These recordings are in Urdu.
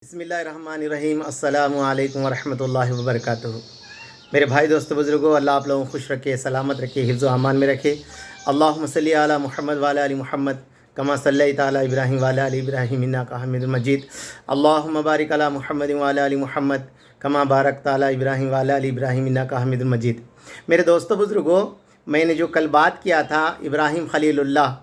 بسم اللہ الرحمن الرحیم۔ السلام علیکم ورحمۃ اللہ وبرکاتہ۔ میرے بھائی دوست بزرگوں، اللہ آپ لوگوں کو خوش رکھے، سلامت رکھے، حفظ و امان میں رکھے۔ اللہم صلی علی محمد وعلی آل محمد کما صلیت علی ابراہیم وعلی آل ابراہیم انک حمید مجید۔ اللہم بارک علی محمد وعلی آل محمد کما بارکت علی ابراہیم وعلی آل ابراہیم انک حمید مجید۔ میرے دوستو بزرگوں، میں نے جو کل بات کیا تھا ابراہیم خلیل اللہ،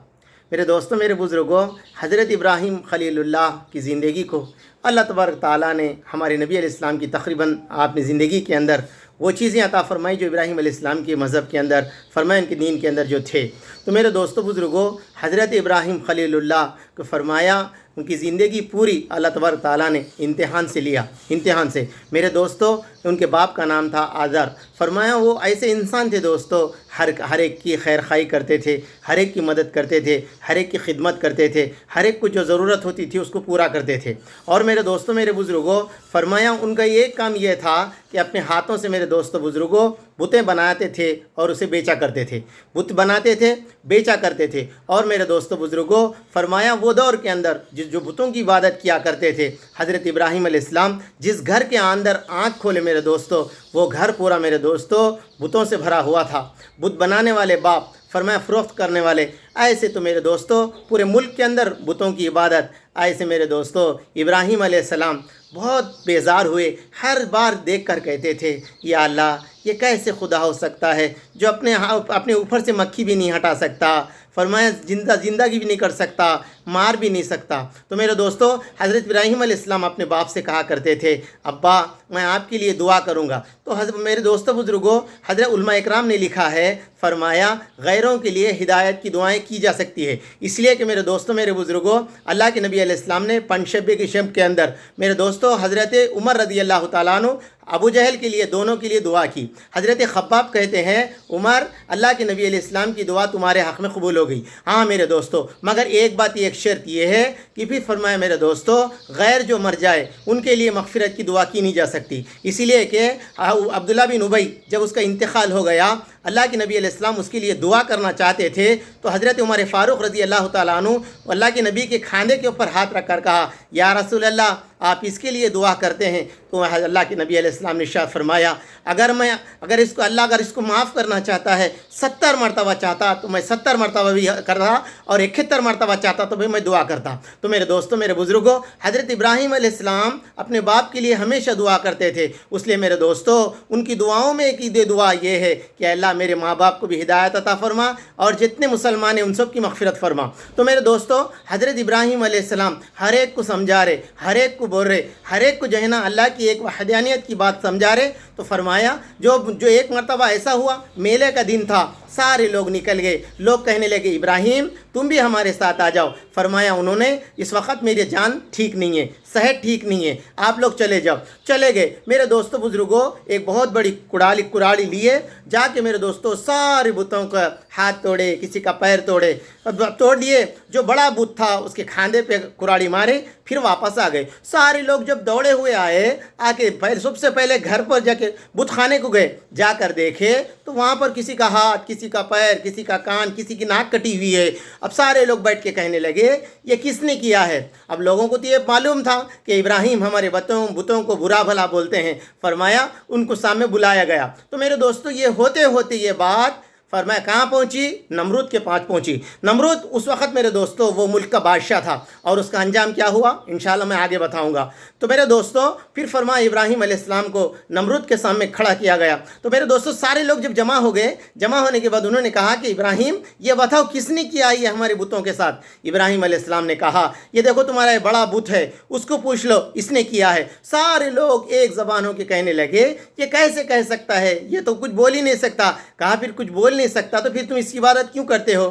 میرے دوستوں میرے بزرگوں، حضرت ابراہیم خلیل اللہ کی زندگی کو اللہ تبارک تعالیٰ نے ہمارے نبی علیہ السلام کی تقریباً آپ نے زندگی کے اندر وہ چیزیں عطا فرمائی جو ابراہیم علیہ السلام کے مذہب کے اندر فرمایا، ان کے دین کے اندر جو تھے۔ تو میرے دوستو بزرگوں، حضرت ابراہیم خلیل اللہ کو فرمایا ان کی زندگی پوری اللہ تبارک تعالیٰ نے امتحان سے لیا، امتحان سے۔ میرے دوستو، ان کے باپ کا نام تھا آزر۔ فرمایا وہ ایسے انسان تھے دوستو، ہر ایک کی خیر خواہی کرتے تھے، ہر ایک کی مدد کرتے تھے، ہر ایک کی خدمت کرتے تھے، ہر ایک کو جو ضرورت ہوتی تھی اس کو پورا کرتے تھے۔ اور میرے دوستو میرے بزرگوں، فرمایا ان کا ایک کام یہ تھا کہ اپنے ہاتھوں سے میرے دوستو بزرگوں بتیں بناتے تھے اور اسے بیچا کرتے تھے، بت بناتے تھے، بیچا کرتے تھے۔ اور میرے دوستو بزرگوں، فرمایا وہ دور کے اندر جو بتوں کی عبادت کیا کرتے تھے، حضرت ابراہیم علیہ السلام جس گھر کے اندر آنکھ کھولے میرے دوستو، وہ گھر پورا میرے دوستو بتوں سے بھرا ہوا تھا۔ بت بنانے والے باپ، فرمایا فروخت کرنے والے، ایسے تو میرے دوستو پورے ملک کے اندر بتوں کی عبادت، ایسے میرے دوستو ابراہیم علیہ السلام بہت بیزار ہوئے، ہر بار دیکھ کر کہتے تھے یا اللہ یہ کیسے خدا ہو سکتا ہے جو اپنے اوپر سے مکھی بھی نہیں ہٹا سکتا، فرمایا زندگی بھی نہیں کر سکتا، مار بھی نہیں سکتا۔ تو میرے دوستو حضرت ابراہیم علیہ السلام اپنے باپ سے کہا کرتے تھے ابا میں آپ کے لیے دعا کروں گا۔ تو میرے دوستو بزرگوں، حضرت علماء اکرام نے لکھا ہے، فرمایا غیروں کے لیے ہدایت کی دعائیں کی جا سکتی ہے، اس لیے کہ میرے دوستو میرے بزرگوں، اللہ کے نبی علیہ السلام نے پنجشنبے کی شب کے اندر میرے دوستو حضرت عمر رضی اللہ تعالیٰ عنہ ابو جہل کے لیے، دونوں کے لیے دعا کی۔ حضرت خباب کہتے ہیں عمر اللہ کے نبی علیہ السلام کی دعا تمہارے حق میں قبول ہو گئی، ہاں میرے دوستو، مگر ایک بات، ایک شرط یہ ہے کہ پھر فرمایا میرے دوستو غیر جو مر جائے ان کے لیے مغفرت کی دعا کی نہیں جا سکتی، اسی لیے کہ عبداللہ بن ابی جب اس کا انتقال ہو گیا، اللہ کے نبی علیہ السلام اس کے لیے دعا کرنا چاہتے تھے، تو حضرت عمر فاروق رضی اللہ تعالیٰ عنہ اللہ کے نبی کے کھاندے کے اوپر ہاتھ رکھ کر کہا یا رسول اللہ آپ اس کے لیے دعا کرتے ہیں؟ تو اللہ کے نبی علیہ السلام نے ارشاد فرمایا اگر اس کو معاف کرنا چاہتا ہے 70 مرتبہ چاہتا تو میں 70 مرتبہ بھی کرتا، اور 71 مرتبہ چاہتا تو بھی میں دعا کرتا۔ تو میرے دوستوں میرے بزرگوں، حضرت ابراہیم علیہ السلام اپنے باپ کے لیے ہمیشہ دعا کرتے تھے، اس لیے میرے دوستوں ان کی دعاؤں میں ایک دعا یہ ہے کہ اللہ میرے ماں باپ کو بھی ہدایت عطا فرما اور جتنے مسلمان ہیں ان سب کی مغفرت فرما۔ تو میرے دوستوں حضرت ابراہیم علیہ السلام ہر ایک کو سمجھا رہے، ہر ایک کو بول رہے، ہر ایک کو جو ہے نا اللہ کی ایک وحدانیت کی بات سمجھا رہے۔ تو فرمایا جو ایک مرتبہ ایسا ہوا، میلے کا دن تھا، سارے لوگ نکل گئے، لوگ کہنے لگے ابراہیم تم بھی ہمارے ساتھ آ جاؤ۔ فرمایا انہوں نے اس وقت میری جان ٹھیک نہیں ہے، صحت ٹھیک نہیں ہے، آپ لوگ چلے جاؤ۔ چلے گئے میرے دوستو بزرگوں، ایک بہت بڑی کراڑی لیے جا کے میرے دوستو سارے بتوں کا ہاتھ توڑے، کسی کا پیر توڑ دیے، جو بڑا بت تھا اس کے کھاندے پہ کراڑی مارے، پھر واپس آ گئے۔ سارے لوگ جب دوڑے ہوئے آ کے سب سے پہلے گھر پر جا کے بت خانے کو گئے، جا کر دیکھے تو وہاں پر کسی کا ہاتھ، کسی کا پیر، کسی کا کان، کسی کی ناک کٹی ہوئی ہے۔ اب سارے لوگ بیٹھ کے کہنے لگے یہ کس نے کیا ہے؟ اب لوگوں کو تو یہ معلوم تھا کہ ابراہیم ہمارے بتوں کو برا بھلا بولتے ہیں۔ فرمایا ان کو سامنے بلایا گیا۔ تو میرے دوستو یہ ہوتے ہوتے یہ بات فرمایا کہاں پہنچی؟ نمرود کے پاس پہنچی۔ نمرود اس وقت میرے دوستو وہ ملک کا بادشاہ تھا، اور اس کا انجام کیا ہوا انشاءاللہ میں آگے بتاؤں گا۔ تو میرے دوستو پھر فرمایا ابراہیم علیہ السلام کو نمرود کے سامنے کھڑا کیا گیا۔ تو میرے دوستو سارے لوگ جب جمع ہو گئے، جمع ہونے کے بعد انہوں نے کہا کہ ابراہیم یہ بتاؤ کس نے کیا یہ ہمارے بتوں کے ساتھ؟ ابراہیم علیہ السلام نے کہا یہ دیکھو تمہارا یہ بڑا بت ہے، اس کو پوچھ لو اس نے کیا ہے۔ سارے لوگ ایک زبان ہو کے کہنے لگے یہ کیسے کہہ سکتا ہے، یہ تو کچھ بول ہی نہیں سکتا۔ کہا پھر کچھ بول نہیں سکتا تو پھر تم اس کی عبادت کیوں کرتے ہو؟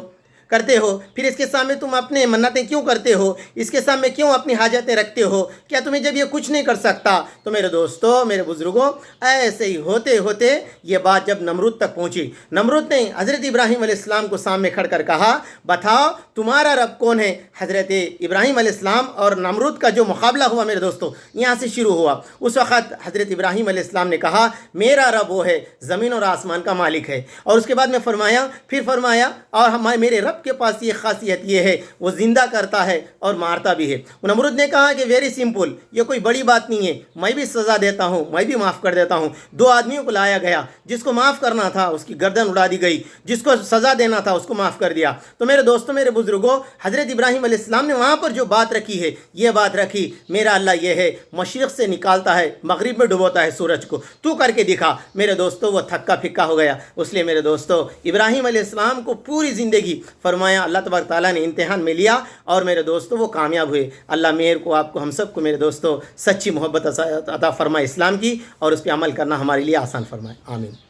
پھر اس کے سامنے تم اپنے منتیں کیوں کرتے ہو؟ اس کے سامنے کیوں اپنی حاجتیں رکھتے ہو؟ کیا تمہیں جب یہ کچھ نہیں کر سکتا؟ تو میرے دوستو میرے بزرگوں، ایسے ہی ہوتے ہوتے یہ بات جب نمرود تک پہنچی، نمرود نے حضرت ابراہیم علیہ السلام کو سامنے کھڑ کر کہا بتاؤ تمہارا رب کون ہے؟ حضرت ابراہیم علیہ السلام اور نمرود کا جو مقابلہ ہوا میرے دوستو یہاں سے شروع ہوا۔ اس وقت حضرت ابراہیم علیہ السلام نے کہا میرا رب وہ ہے زمین اور آسمان کا مالک ہے، اور اس کے بعد میں فرمایا اور میرے رب رب کے پاس یہ خاصیت یہ ہے وہ زندہ کرتا ہے اور مارتا بھی ہے۔ نمرود نے کہا کہ ویری سمپل، یہ کوئی بڑی بات نہیں ہے، میں بھی سزا دیتا ہوں، میں بھی معاف کر دیتا ہوں۔ 2 آدمیوں کو لایا گیا، جس کو معاف کرنا تھا اس کی گردن اڑا دی گئی، جس کو سزا دینا تھا اس کو معاف کر دیا۔ تو میرے دوستوں، میرے بزرگوں، حضرت ابراہیم علیہ السلام نے وہاں پر جو بات رکھی ہے، یہ بات رکھی، میرا اللہ یہ ہے، مشرق سے نکالتا ہے، مغرب میں ڈبوتا ہے سورج کو، تو کر کے دکھا۔ میرے دوستوں وہ تھکا پھکا ہو گیا۔ اس لیے میرے دوستوں، ابراہیم علیہ السلام کو پوری زندگی فرمایا، اللہ تبارک تعالیٰ نے امتحان میں لیا اور میرے دوستوں وہ کامیاب ہوئے۔ اللہ میرے کو، آپ کو، ہم سب کو میرے دوستوں سچی محبت عطا فرمائے اسلام کی، اور اس پہ عمل کرنا ہمارے لیے آسان فرمائے، آمین۔